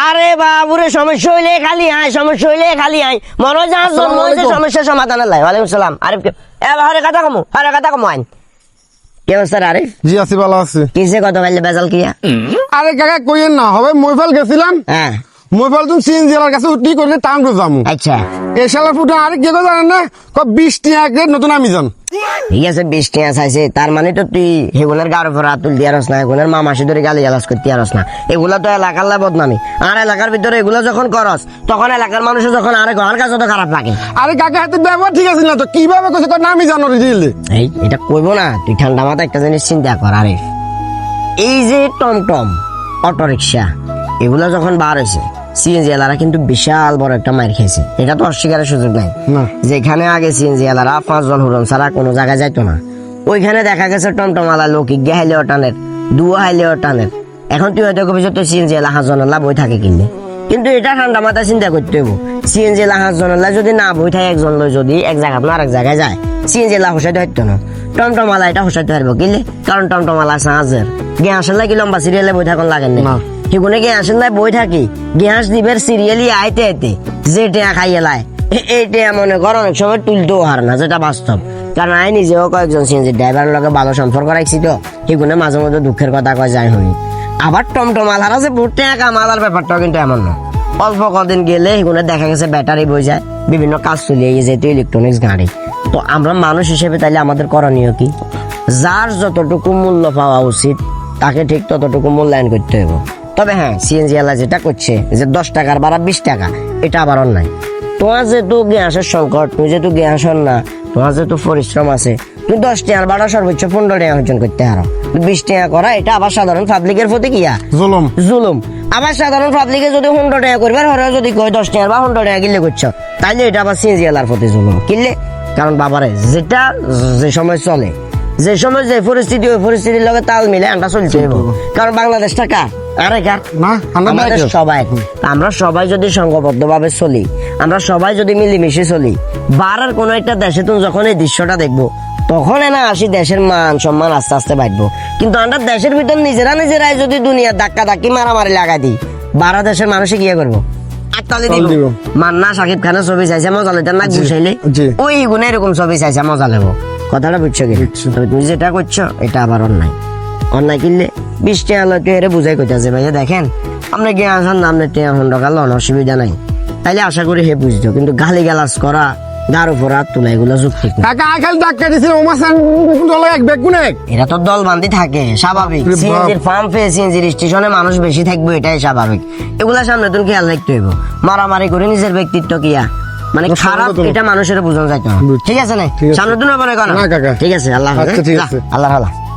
আরে বাবুরে সমস্যা হইলে খালি আয়, সমস্যা হইলে খালি আয়। মনে হয় যার জন্ম হয়েছে সমস্যার সমাধান লাই। ওয়ালাইকুম সালাম। আরিফ হরে কথা কমু, হরে কথা কমু আইন। কি অবস্থা আরিফ? জি আছি, ভালো আছি। কিসে কত পাইলে বেজাল কিয়া? আরে কাকা কইেন না, হবে মইফাল গেছিলাম। হ্যাঁ মইফাল তুমি সিএনজি এর কাছে উঠি করলে টাউন তো যামু। আচ্ছা এই শালা ফুটা আরে কি কই জানেন না, কই 20 টাকা নতুন আমি যান। ঠিক আছে 20 টাকা চাইছে, তার মানে তো তুই হেগুলার গাড়ি ভরা তুল দিয়ারস না, এগুলার মামাসি ধরে গালি গালাজ করতে আরস না। এগুলা তো এলাকার লাই বদনামি। আর এলাকার ভিতরে এগুলো যখন করস তখন এলাকার মানুষের যখন আরে ঘর কাছে তো খারাপ লাগে। আরে কাকা হাতে ব্যবহার ঠিক আছে না তো, কিভাবে কইছে কই না আমি জানো দিলে। এই এটা কইবো না, তুই ঠান্ডা মাথায় একটা জিনিস চিন্তা কর আরিফ। এই যে টমটম, অটোরিকশা এগুলা যখন বার হয়েছে, সিএনজি এলারা কিন্তু বিশাল বড় একটা মার খেয়েছে, এটা তো অস্বীকারের সুযোগ নাই। না। যেখানে আগে সিএনজি এলারা 5 জন হুরন ছাড়া কোনো জায়গায় যাইতো না, ওইখানে দেখা গেছে টমটম আলা লোক ইগে হাইলেও টানের, দুও হাইলেও টানের। এখন তুই হয়তো কবি তো সিএনজি এলা 5 জনের লাভ বই থাকে কিনলে, কিন্তু এটা ঠান্ডা মাথায় চিন্তা করতে হইব। সিএনজি এলা 5 জনের লাভ যদি না বই থাকে, একজন লই যদি এক জায়গা না আরেক জায়গায় যায়, সিএনজি এলা হোসাইতে হইতো না, টমটম আলা এটা হোসাইতে পারবো কিনলে। কারণ টমটম আলা আছে হাজার গ্যাসের লাগি লম্বা সিরিয়ালে বই থাকুন লাগেন না, সেগুনে গ্যাসের লাই বই থাকি গ্যাস দিবের সিরিয়ালি আইতে আইতে যে টেয়া খাইয়ে লাই, এই টেয়া মনে কর অনেক সময় তুলতেও হার না, যেটা বাস্তব। কারণ আই নিজেও কয়েকজন সিএনজি ড্রাইভারের লগে ভালো সম্পর্ক রাখছি তো, সেগুনে মাঝে মধ্যে দুঃখের কথা কয় যায় শুনি। আবার টমটম আলারা যে বহুত টাকা কামালার ব্যাপারটাও কিন্তু এমন না। অল্প কদিন গেলে সেগুনে দেখা গেছে ব্যাটারি বই যায়, বিভিন্ন কাজ চলিয়ে গেছে, যেহেতু ইলেকট্রনিক্স গাড়ি। তো আমরা মানুষ হিসেবে তাইলে আমাদের করণীয় কি? যার যতটুকু মূল্য পাওয়া উচিত তাকে ঠিক ততটুকু মূল্যায়ন করতে হবে। তবে হ্যাঁ, সিএনজি আলা যেটা করছে যে 10 টাকার ভাড়া 20 টাকা, এটা আবার অন্যায়। তোমার যেহেতু গ্যাসের সংকট, তুমি যেহেতু গ্যাস না, তোমার যেহেতু পরিশ্রম আছে, তুমি 10 টাকার ভাড়া সর্বোচ্চ 15 টাকা অর্জন করতে পারো। 20 টাকা করা এটা আবার সাধারণ পাবলিকের প্রতি কিয়া জুলুম। আবার সাধারণ পাবলিকে যদি 15 টাকা করবে, হরে যদি কয় 10 টাকা বা 15 টাকা কিনলে করছো, তাইলে এটা আবার সিএনজি আলার প্রতি জুলুম কিনলে। কারণ বাবারে যেটা যে সময় চলে, যে সময় যে পরিস্থিতি, ওই পরিস্থিতির লগে তাল মিলে আমরা চলতে হইব। কারণ বাংলাদেশ টাকা আরে কার না, আমাদের সবাই। আমরা সবাই যদি সংঘবদ্ধ ভাবে চলি, আমরা সবাই যদি মিলেমিশে চলি, বারার কোন একটা দেশে তুমি যখন এই দৃশ্যটা দেখবো, তখন না আসি দেশের মান সম্মান আস্তে আস্তে বাড়বো। কিন্তু আমরা দেশের ভিতর নিজেরাই যদি দুনিয়া ধাক্কা ধাক্কি মারামারি লাগাই দিই, বারা দেশের মানুষে কি করবো? আটতালি দিব। মান্না শাকিব খানের ছবি চাইছে মজা লেতে না গুছাইলে, ওই গুণে এরকম ছবি চাইছে মজা লেবো। কথাটা বুঝছো কি? তুমি যেটা করছো এটা আবার অন্যায়। অন্যায় কিনলে 20 টাকা লয় এর বুঝাই কইতাছে, ভাইয়া দেখেন আপনি গে আসান না, আপনি টেয়া হন্ড কাল অসুবিধা নাই, তাইলে আশা করি হে বুঝতো। কিন্তু গালি গালাজ করা, গার উপর হাত তোলা, এগুলো যুক্তি কাকা আকাল ডাক্তার দিছিল ওমাসান দল এক বেগ গুনে, এরা তো দল বান্ধি থাকে, স্বাভাবিক। সিএনজির ফার্ম ফে সিএনজির স্টেশনে মানুষ বেশি থাকবে, এটাই স্বাভাবিক। এগুলা সামনে তুমি খেয়াল রাখতে হইব। মারামারি করে নিজের ব্যক্তিত্ব কিয়া মানে খারাপ, এটা মানুষের বোঝানো যাইতো না। ঠিক আছে না, সামনে তুমি মনে করো। ঠিক আছে, আল্লাহ হাফেজ। আল্লাহ হাফেজ।